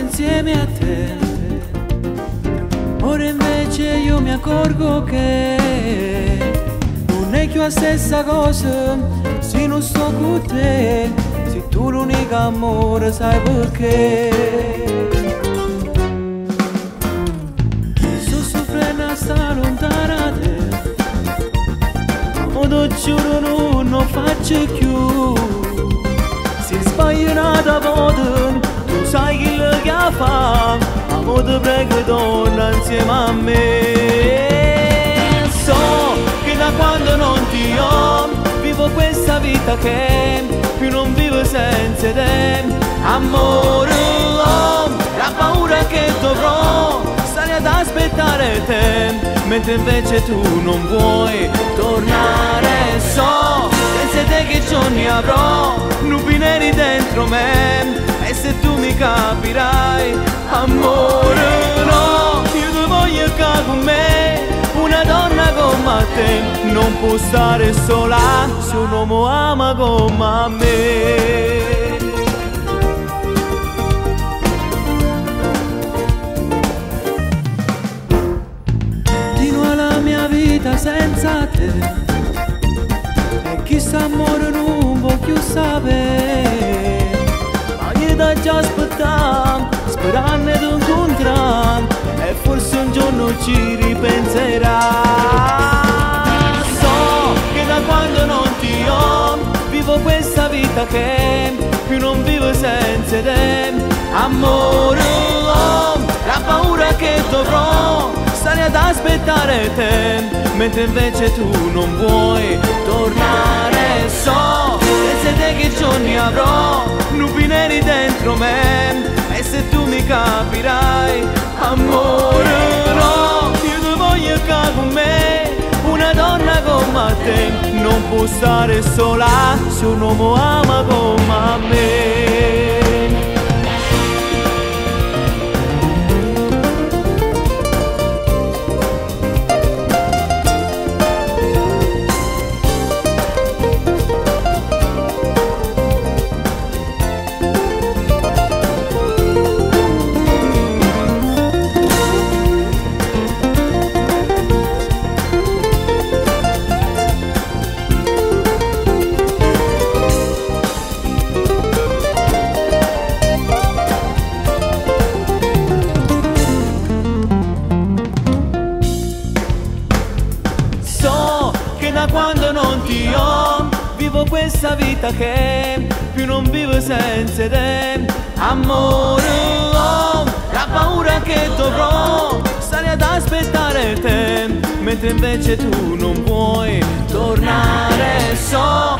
insieme a te. Ora invece io mi accorgo che non è più la stessa cosa se non sto con te, se tu l'unico amore, sai perché? Sto soffrendo a sta lontana da te, ma ti giuro non lo faccio più. Se sbaglio una volta, tu sai chi lo che fa, ma ti prego torna insieme a me. So che da quando non ti ho, vivo questa vita che più non vivo senza te. Amore, oh, la paura che dovrò stare ad aspettare te, mentre invece tu non vuoi tornare. So, senza te che giorni avrò, nubi neri dentro me, e se tu mi capirai, amore, no, io ti voglio qua con me. Una donna come te non può stare sola se un uomo ama come me. Continuo la mia vita senza te, e chissà amore non voglio sapere, ma io da già aspettare, sperando di incontrare, e forse un giorno ci ripenserà. So che da quando non ti ho, vivo questa vita che più non vivo senza te. Amore, oh, la paura che dovrò stare ad aspettare te, mentre invece tu non vuoi tornare. So, senza te che giorni avrò, nubi neri dentro me, e se tu mi capirai, amore, no, io ti voglio qua con me. Una donna come te non può stare sola se un uomo ama come me. Da quando non ti ho, vivo questa vita che più non vivo senza te. Amore, oh, la paura che dovrò stare ad aspettare te, mentre invece tu non vuoi tornare. So